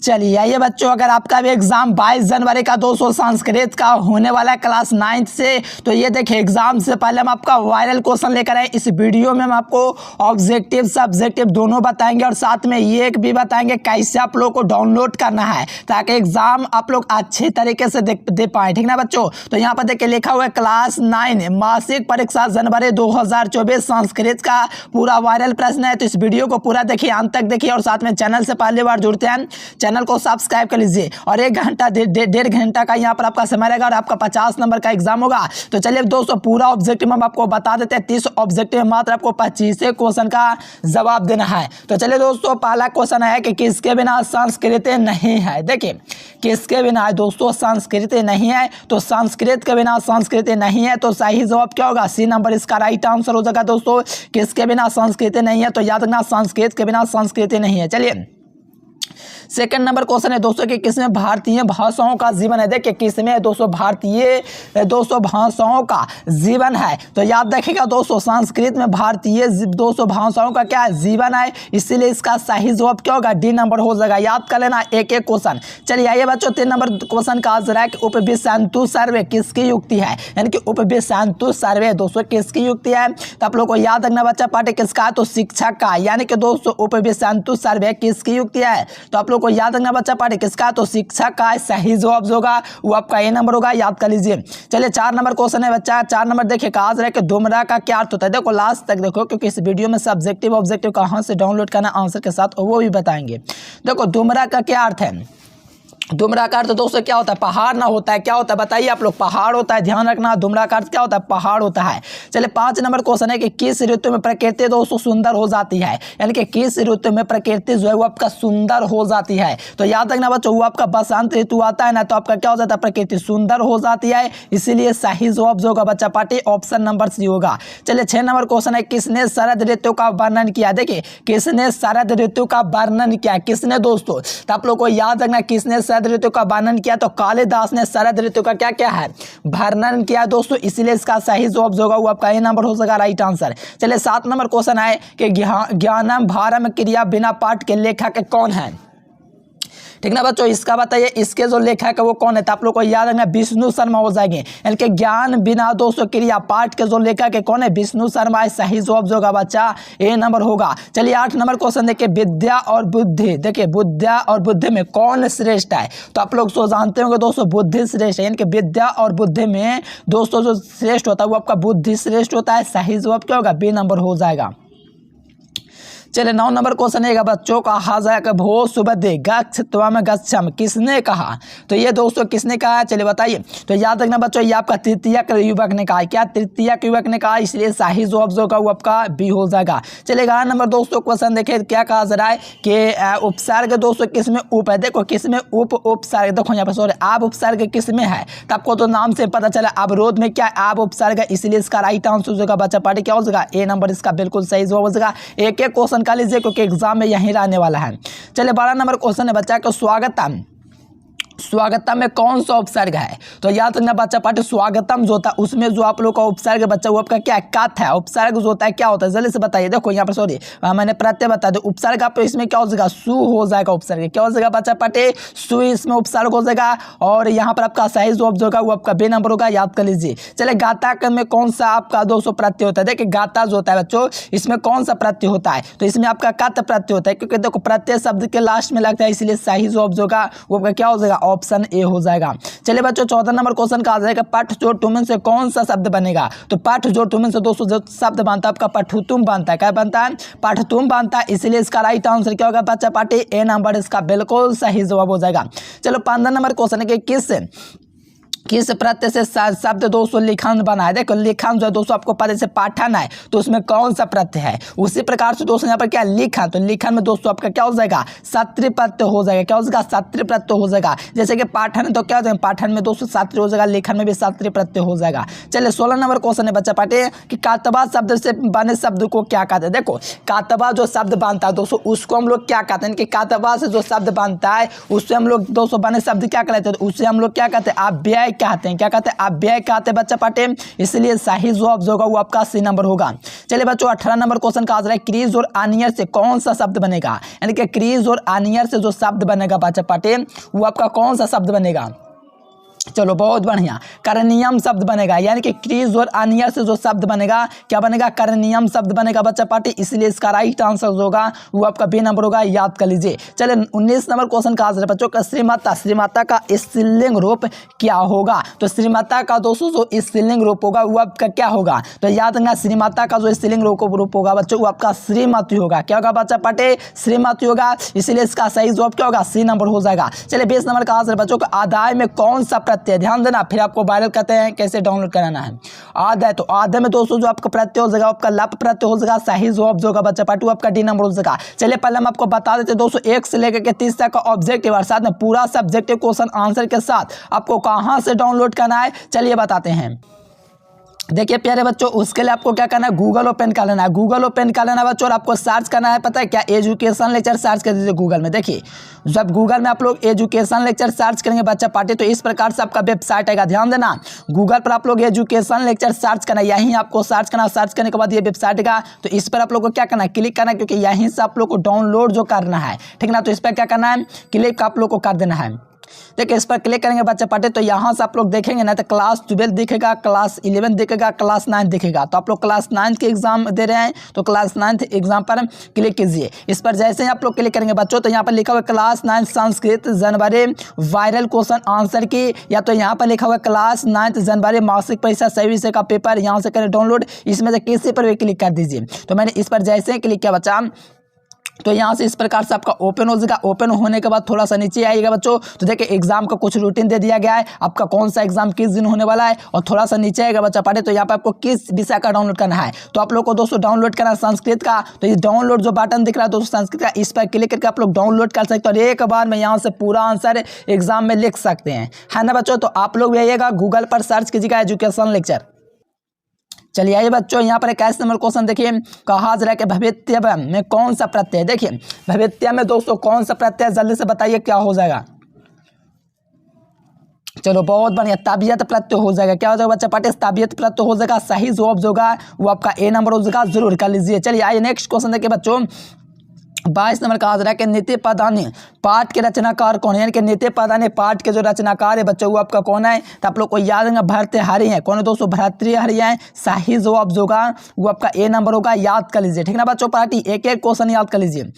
चलिए आइए बच्चों, अगर आपका भी एग्जाम 22 जनवरी का 200 संस्कृत का होने वाला है क्लास 9th से, तो ये देखिए एग्जाम से पहले हम आपका वायरल क्वेश्चन लेकर आए। इस वीडियो में हम आपको ऑब्जेक्टिव सब्जेक्टिव दोनों बताएंगे और साथ में ये भी बताएंगे कैसे आप लोग को डाउनलोड करना है ताकि एग्जाम आप लोग अच्छे तरीके से दे पाए, ठीक ना बच्चों। तो यहाँ पर देखिए लिखा हुआ है क्लास 9 मासिक परीक्षा जनवरी 2024 संस्कृत का पूरा वायरल प्रश्न है। तो इस वीडियो को पूरा देखिए, अंत तक देखिए और साथ में चैनल से पहली बार जुड़ते हैं चैनल को सब्सक्राइब कर लीजिए। और 1 घंटा 1.5 घंटा का यहाँ पर आपका समय रहेगा और आपका 50 नंबर का एग्जाम होगा। तो चलिए दोस्तों पूरा ऑब्जेक्टिव हम आपको बता देते हैं। 30 ऑब्जेक्टिव मात्र आपको 25 क्वेश्चन का जवाब देना है। तो चलिए दोस्तों पहला क्वेश्चन है कि किसके बिना संस्कृति नहीं है। देखिए किसके बिना है दोस्तों, संस्कृति नहीं है। तो संस्कृत के बिना संस्कृति नहीं है, तो सही जवाब क्या होगा, सी नंबर इसका राइट आंसर हो जाएगा दोस्तों। किसके बिना संस्कृति नहीं है, तो याद रखना संस्कृत के बिना संस्कृति नहीं है। चलिए सेकंड नंबर क्वेश्चन है दोस्तों कि किसमें भारतीय भाषाओं का जीवन है। देखिए किसमें दोस्तों भारतीय भाषाओं का जीवन है। तो याद रखिएगा दोस्तों संस्कृत में भारतीय भाषाओं का क्या है, जीवन है। इसीलिए इसका सही जवाब क्या होगा, डी नंबर हो जाएगा। याद कर लेना एक एक क्वेश्चन। चलिए आइए बच्चों 3 नंबर क्वेश्चन का आंसर है कि उपविशन्तु सर्वे किसकी युक्ति है, यानी कि उपविशन्तु सर्वे दोस्तों किसकी युक्ति है। तो आप लोग को याद रखना बच्चा पाठ्य किसका है, तो शिक्षक का, यानी कि दोस्तों उपविशन्तु सर्वे किसकी युक्ति है। तो आप लोग को याद रखना बच्चा पाठ्य किसका, तो शिक्षक का। सही जवाब जो होगा वो आपका ए नंबर होगा, याद कर लीजिए। चलिए 4 नंबर क्वेश्चन है बच्चा। 4 नंबर देखिए कहा जा रहा है कि डुमरा का क्या अर्थ होता है। देखो लास्ट तक देखो क्योंकि इस वीडियो में सब्जेक्टिव ऑब्जेक्टिव कहाँ से डाउनलोड करना आंसर के साथ वो भी बताएंगे। देखो डुमरा का क्या अर्थ है। डुमरा का अर्थ दोस्तों क्या होता है, पहाड़ ना होता है। क्या होता है बताइए आप लोग, पहाड़ होता है, ध्यान रखना। डुमरा का अर्थ क्या होता है, पहाड़ होता है। चलिए 5 नंबर क्वेश्चन है कि किस ऋतु में प्रकृति दोस्तों सुंदर हो जाती है, यानी कि किस ऋतु में प्रकृति जो है वो आपका सुंदर हो जाती है। तो याद रखना बच्चों वो आपका बसंत ऋतु आता है ना, तो आपका क्या हो जाता है, प्रकृति सुंदर हो जाती है। इसीलिए सही जवाब जो होगा बच्चा पार्टी ऑप्शन नंबर सी होगा। चलिए 6 नंबर क्वेश्चन है किसने शरद ऋतु का वर्णन किया। देखिए किसने शरद ऋतु का वर्णन किया, किसने दोस्तों। तो आप लोग को याद रखना किसने शरद ऋतु का वर्णन किया, तो कालिदास ने शरद ऋतु का क्या क्या है, वर्णन किया दोस्तों। इसीलिए इसका सही जवाब जो होगा वो आपका ए नंबर हो जाएगा, राइट आंसर। चलिए 7 नंबर क्वेश्चन है कि ज्ञानम भारम क्रिया बिना पाठ के लेखक कौन है, ठीक ना बच्चों। इसका बताइए इसके जो लेखक है वो कौन है। तो आप लोग को याद रखना विष्णु शर्मा हो जाएंगे, यानी कि ज्ञान बिना दोस्तों क्रिया पाठ के जो लेखक है कौन है, विष्णु शर्मा। सही जवाब जो होगा बच्चा ए नंबर होगा। चलिए 8 नंबर क्वेश्चन देखिए विद्या और बुद्धि। देखिए विद्या और बुद्धि में कौन श्रेष्ठ है। तो आप लोग सो जानते होंगे दोस्तों बुद्धि श्रेष्ठ है, यानी कि विद्या और बुद्धि में दोस्तों जो श्रेष्ठ होता है वो आपका बुद्धि श्रेष्ठ होता है। सही जवाब क्या होगा, बी नंबर हो जाएगा। चलिए 9 नंबर क्वेश्चन है बच्चों कहा जाए भो सुबधे गच्छ त्वम गच्छम किसने कहा। तो ये दोस्तों किसने कहा है, चलिए बताइए। तो याद रखना बच्चों ये आपका तृतीयक युवक ने कहा है। क्या तृतीयक युवक ने कहा, इसलिए सही जवाब जो होगा वो आपका बी हो जाएगा। चलिए 11 नंबर दोस्तों क्वेश्चन देखिए क्या कहा जा रहा है कि उपसर्ग दोस्तों किसमें उप है। देखो किसमें उपसर्ग, देखो यहाँ पर सॉरी आप उपसर्ग किसमें है। तो आपको तो नाम से पता चला अवरोध में क्या आप उपसर्ग है, इसलिए इसका राइट आंसर होगा बच्चा पार्टी क्या हो जाएगा, ए नंबर इसका बिल्कुल सही जवाब हो जाएगा। एक एक क्वेश्चन का लीजिए क्योंकि एग्जाम में यही रहने वाला है। चलिए 12 नंबर क्वेश्चन है बच्चा को स्वागतम। स्वागतम में कौन सा उपसर्ग है। तो याद रखना बच्चा पार्टी स्वागतम जो होता है उसमें जो आप लोग का उपसर्ग बच्चा वो आपका क्या कथ है। उपसर्ग जो होता है क्या होता है जल्दी से बताइए। देखो यहाँ पर सॉरी मैंने प्रत्यय बता दो उपसर्ग आप इसमें क्या हो जाएगा, सु हो जाएगा। उपसर्ग क्या हो जाएगा बच्चा पार्टी, सु इसमें उपसर्ग हो जाएगा। और यहाँ पर आपका सही जवाब जो होगा वो आपका बे नंबर होगा, याद कर लीजिए। चले गाता में कौन सा आपका दोस्तों प्रत्यय होता है। देखिए गाता जो होता है बच्चों इसमें कौन सा प्रत्यय होता है, तो इसमें आपका कथ प्रत्यय होता है क्योंकि देखो प्रत्यय शब्द के लास्ट में लगता है, इसलिए सही जवाब जो होगा वो आपका क्या हो जाएगा, ऑप्शन ए हो जाएगा। चलिए बच्चों 14 नंबर क्वेश्चन का आ जाएगा पठ जोड़ टुमन से कौन सा शब्द बनेगा। तो पठ जोड़ टुमन से दोस्तों जो शब्द बनता है आपका पठुतुम बनता है। क्या बनता है, पठतुम बनता है। इसलिए इसका राइट आंसर क्या होगा बच्चा पार्टी ए नंबर इसका बिल्कुल सही जवाब हो जाएगा। चलो 15 नंबर क्वेश्चन है कि किस प्रत्यय से शब्द दोस्तों लिखन बना है। देखो लिखन जो है दोस्तों आपको पता है पाठन है तो उसमें कौन सा प्रत्यय है। उसी प्रकार से दोस्तों यहाँ पर क्या लिखन, तो लिखन में दोस्तों आपका क्या हो जाएगा, सत्रि प्रत्यय हो जाएगा। क्या हो जाएगा, सत्रि प्रत्यय हो जाएगा। जैसे कि पाठन है तो क्या हो जाएगा, पाठन में दोस्तों सत्रि हो जाएगा, लिखन में भी सत्रि प्रत्यय हो जाएगा। चलिए 16 नंबर क्वेश्चन है बच्चा पाठे कि कातबा शब्द से बने शब्द को क्या कहते हैं। देखो कातबा जो शब्द बनता है दोस्तों उसको हम लोग क्या कहते हैं कि कातबा से जो शब्द बनता है उससे हम लोग दोस्तों बने शब्द क्या कहते हैं, उससे हम लोग क्या कहते हैं, अव्यय कहते हैं, क्या कहते हैं, अव्यय कहते हैं बच्चा पाटे, इसलिए सही जवाब जो होगा वो आपका सी नंबर होगा। चलिए बच्चों 18 नंबर क्वेश्चन का आंसर है क्रीज और अनियर से कौन सा शब्द बनेगा, यानी कि क्रीज और अनियर से जो शब्द बनेगा बच्चा पाटे वो आपका कौन सा शब्द बनेगा। चलो बहुत बढ़िया, करनियम शब्द बनेगा, यानी कि क्रीज और अनियर से जो शब्द बनेगा क्या बनेगा, करनियम शब्द बनेगा बच्चा पार्टी, इसलिए इसका राइट आंसर जो होगा वो आपका बी नंबर होगा, याद कर लीजिए। चलिए 19 नंबर क्वेश्चन का आंसर है बच्चों का श्रीमाता का स्त्रीलिंग रूप क्या होगा। तो श्रीमाता का दोस्तों जो स्त्रीलिंग रूप होगा वो आपका क्या होगा, तो याद रखना श्रीमाता का जो स्त्रीलिंग रूप होगा बच्चों वो आपका श्रीमती होगा। क्या होगा बच्चा पार्टी, श्रीमती होगा, इसलिए इसका सही जवाब क्या होगा, सी नंबर हो जाएगा। चलिए 20 नंबर का आंसर बच्चों का आदाय में कौन सा प्रत्यय, ध्यान देना, फिर आपको वायरल कहते हैं कैसे डाउनलोड कराना है। आधा तो आधे में दोस्तों जो आपका प्रत्यय हो जाएगा आपका लप प्रत्यय हो जाएगा, सही जवाब जो होगा बच्चा पार्टी आपका डी नंबर हो जाएगा। चलिए पहले हम आपको बता देते दोस्तों 1 से लेकर के 30 तक का ऑब्जेक्टिव और साथ में पूरा सब्जेक्टिव क्वेश्चन आंसर के साथ आपको कहां से डाउनलोड करना है, चलिए बताते हैं। देखिए प्यारे बच्चों, उसके लिए आपको क्या करना है, गूगल ओपन कर लेना है, गूगल ओपन कर लेना है बच्चों, और आपको सर्च करना है, पता है क्या, एजुकेशन लेक्चर सर्च कर दीजिए गूगल में। देखिए जब गूगल में आप लोग एजुकेशन लेक्चर सर्च करेंगे बच्चा पार्टी तो इस प्रकार से आपका वेबसाइट आएगा, ध्यान देना, गूगल पर आप लोग एजुकेशन लेक्चर सर्च करना, यहीं आपको सर्च करना, सर्च करने के बाद ये वेबसाइट आएगा, तो इस पर आप लोग को क्या करना है, क्लिक करना है, क्योंकि यहीं से आप लोग को डाउनलोड जो करना है, ठीक ना, तो इस पर क्या करना है, क्लिक आप लोग को कर देना है। देखिए इस पर क्लिक करेंगे बच्चे पार्टी तो यहाँ से आप लोग देखेंगे ना, तो क्लास 12 दिखेगा, क्लास 11 दिखेगा, क्लास 9 दिखेगा, तो आप लोग क्लास 9 के एग्जाम दे रहे हैं तो क्लास 9 एग्जाम पर क्लिक कीजिए। इस पर जैसे ही आप लोग क्लिक करेंगे बच्चों तो यहाँ पर लिखा हुआ क्लास 9 संस्कृत जनवरी वायरल क्वेश्चन आंसर की, या तो यहाँ पर लिखा हुआ क्लास 9 जनवरी मासिक परीक्षा सही विषय का पेपर, यहाँ से करें डाउनलोड, इसमें से किसी पर भी क्लिक कर दीजिए। तो मैंने इस पर जैसे ही क्लिक किया बच्चा तो यहाँ से इस प्रकार से आपका ओपन हो जाएगा। ओपन होने के बाद थोड़ा सा नीचे आइएगा बच्चों, तो देखिए एग्जाम का कुछ रूटीन दे दिया गया है, आपका कौन सा एग्जाम किस दिन होने वाला है, और थोड़ा सा नीचे आएगा बच्चा पार्टी तो यहाँ पे आपको किस विषय का डाउनलोड करना है, तो आप लोग को दोस्तों डाउनलोड करना है संस्कृत का, तो ये डाउनलोड जो बटन दिख रहा है दोस्तों संस्कृत का, इस पर क्लिक करके आप लोग डाउनलोड कर सकते हो, और एक बार में यहाँ से पूरा आंसर एग्जाम में लिख सकते हैं, है ना बच्चों। तो आप लोग भी आइएगा गूगल पर सर्च कीजिएगा एजुकेशन लेक्चर। चलिए आइए बच्चों यहाँ पर 21 नंबर क्वेश्चन देखिए, कहा जरा कि भविष्य में कौन सा प्रत्यय, देखिए भविष्य में दोस्तों कौन सा प्रत्यय, जल्दी से बताइए क्या हो जाएगा। चलो बहुत बढ़िया, ताबियत प्रत्यय हो जाएगा, क्या हो जाएगा बच्चा पार्टी, ताबियत प्रत्यय हो जाएगा, सही जवाब जो होगा वो आपका ए नंबर हो जाएगा, जरूर कर लीजिए। चलिए आइए नेक्स्ट क्वेश्चन देखिए बच्चों, 22 नंबर का आंसर है कि नित्य पदानी पाठ के रचनाकार कौन है, यानी कि नित्य पदानी पाठ के जो रचनाकार है बच्चों वो आपका कौन है, तो आप लोग को याद है भर्तृहरि है, कौन है दोस्तों, भर्तृहरि है, सही जवाब जो होगा वो आपका ए नंबर होगा, याद कर लीजिए, ठीक ना बच्चों पार्टी, एक एक क्वेश्चन याद कर लीजिए।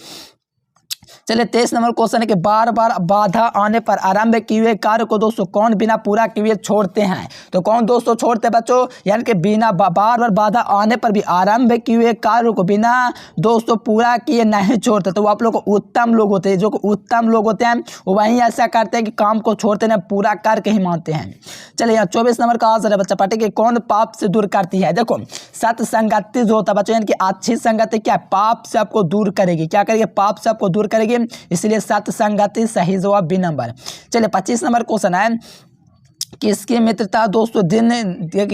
चलिए 23 नंबर क्वेश्चन है कि बार बार बाधा आने पर आरंभ किए हुए कार्य को दोस्तों कौन बिना पूरा किए छोड़ते हैं, तो कौन दोस्तों छोड़ते हैं बच्चों, यानी कि बिना बार बार बाधा आने पर भी आरंभ किए हुए कार्य को बिना दोस्तों पूरा किए नहीं छोड़ते, तो वो आप लोग को उत्तम लोग होते हैं, जो उत्तम लोग होते हैं वो वहीं ऐसा करते हैं कि काम को छोड़ते नहीं, पूरा करके ही मानते हैं। चलिए यहाँ 24 नंबर का आंसर है बच्चा पार्टी कि कौन पाप से दूर करती है, देखो सत्संगति जो होता है बच्चों, यानी कि अच्छी संगति क्या पाप से आपको दूर करेगी, क्या करेगी, पाप से आपको दूर करेगी, इसलिए सत्संगति सही जवाब बी नंबर। चलिए 25 नंबर क्वेश्चन है, किसकी मित्रता दोस्तों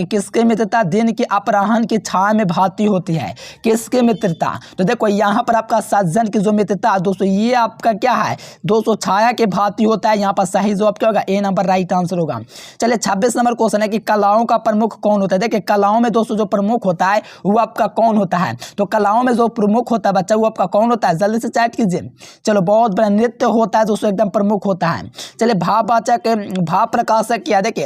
किसकी मित्रता दिन की अपराह्न की छाया में भाती होती है, किसकी मित्रता, तो देखो यहाँ पर आपका सज्जन की जो मित्रता दोस्तों ये आपका क्या है दोस्तों, छाया के भाती होता है, यहाँ पर सही जवाब क्या होगा, ए नंबर राइट आंसर होगा। चलिए 26 नंबर क्वेश्चन है कि कलाओं का प्रमुख कौन होता है, देखिए कलाओं में दोस्तों जो प्रमुख होता है वो आपका कौन होता है, तो कलाओं में जो प्रमुख होता है बच्चा वो आपका कौन होता है, जल्दी से चैट कीजिए। चलो बहुत बड़ा नृत्य होता है दोस्तों, एकदम प्रमुख होता है। चलिए भाववाचक भाव प्रकाशक क्या, देखिए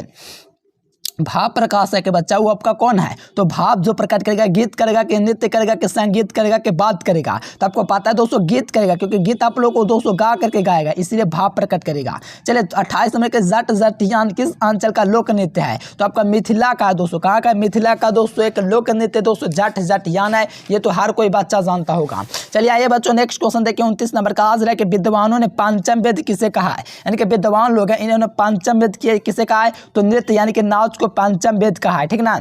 भाव प्रकाशक के बच्चा वो आपका कौन है, तो भाव जो प्रकट करेगा, गीत करेगा कि नृत्य करेगा कि संगीत करेगा कि बात करेगा, तो आपको पता है दोस्तों गीत करेगा, क्योंकि गीत आप लोग को दोस्तों गा करके गाएगा, इसलिए भाव प्रकट करेगा। चलिए 28 नंबर के जट जटियान किस अंचल का लोक नृत्य है, तो आपका मिथिला का है दोस्तों, कहाँ का, मिथिला का दोस्तों एक लोक नृत्य दोस्तों जट जटियान है, ये तो हर कोई बच्चा जानता होगा। चलिए आइए बच्चों नेक्स्ट क्वेश्चन देखिए, 29 नंबर का आज है कि विद्वानों ने पंचम वेद किसे कहा है, यानी कि विद्वान लोग हैं इन्होंने पंचम वेद किसे कहा है, तो नृत्य यानी कि नाच को पंचम वेद कहा है, ठीक ना।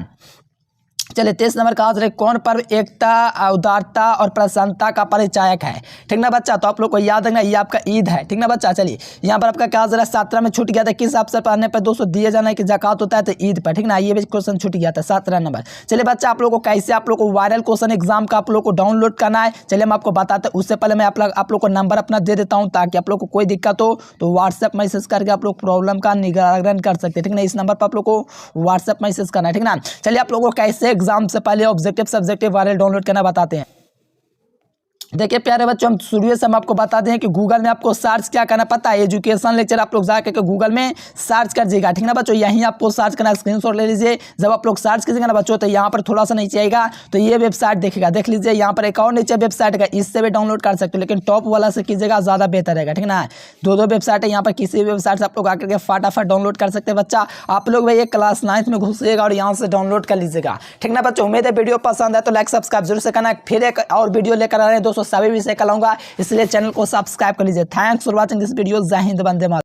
चलिए 23 नंबर का आंसर है, कौन पर्व एकता, उदारता और प्रसन्नता का परिचायक है? ठीक ना बच्चा, तो आप लोग को याद रखना ये आपका ईद है। ठीक ना बच्चा, चलिए यहाँ पर आपका क्या आंसर है, 17 में छूट गया था, किस अवसर पर आने पर 200 दिए जाना की ज़कात होता है, तो ईद पर। ठीक ना, ये भी क्वेश्चन छूट गया था 17 नंबर। चलिए बच्चा, आप लोग को कैसे आप लोग को वायरल क्वेश्चन एग्जाम का आप लोग को डाउनलोड करना है, चलिए हम आपको बताते हैं। उससे पहले मैं आप लोग को नंबर अपना दे देता हूँ, ताकि आप लोग को कोई दिक्कत हो तो व्हाट्सएप मैसेज करके आप लोग प्रॉब्लम का निवारण कर सकते हैं। ठीक ना, इस नंबर पर आप लोग को व्हाट्सएप मैसेज करना है। ठीक ना, चलिए आप लोगों को कैसे एग्जाम से पहले ऑब्जेक्टिव सब्जेक्टिव वायरल डाउनलोड करना बताते हैं। देखिए प्यारे बच्चों, हम शुरू से हम आपको बताते हैं कि गूगल में आपको सर्च क्या करना पता है, एजुकेशन लेक्चर आप लोग जाकर के गूगल में सर्च कर दीजिएगा। ठीक ना बच्चों, यहीं आपको सर्च करना, स्क्रीनशॉट ले लीजिए। जब आप लोग सर्च कीजिएगा ना बच्चों, तो यहाँ पर थोड़ा सा नीचे आएगा तो ये वेबसाइट देखेगा, देख लीजिए यहाँ पर एक और नीचे वेबसाइट का, इससे भी डाउनलोड कर सकते हो, लेकिन टॉप वाला से कीजिएगा, ज़्यादा बेहतर रहेगा। ठीक ना, दो वेबसाइट है, यहाँ पर किसी भी वेबसाइट से आप लोग आकर के फटाफट डाउनलोड कर सकते हैं। बच्चा आप लोग भाई क्लास 9 में घुसिएगा और यहाँ से डाउनलोड कर लीजिएगा। ठीक ना बच्चों, उम्मीद है वीडियो पसंद है तो लाइक सब्सक्राइब जरूर से करना। फिर एक और वीडियो लेकर आ रहे हैं दोस्तों, सभी विषय का लाऊंगा, इसलिए चैनल को सब्सक्राइब कर लीजिए। Thanks for watching this video. जय हिंद, वंदे मातरम।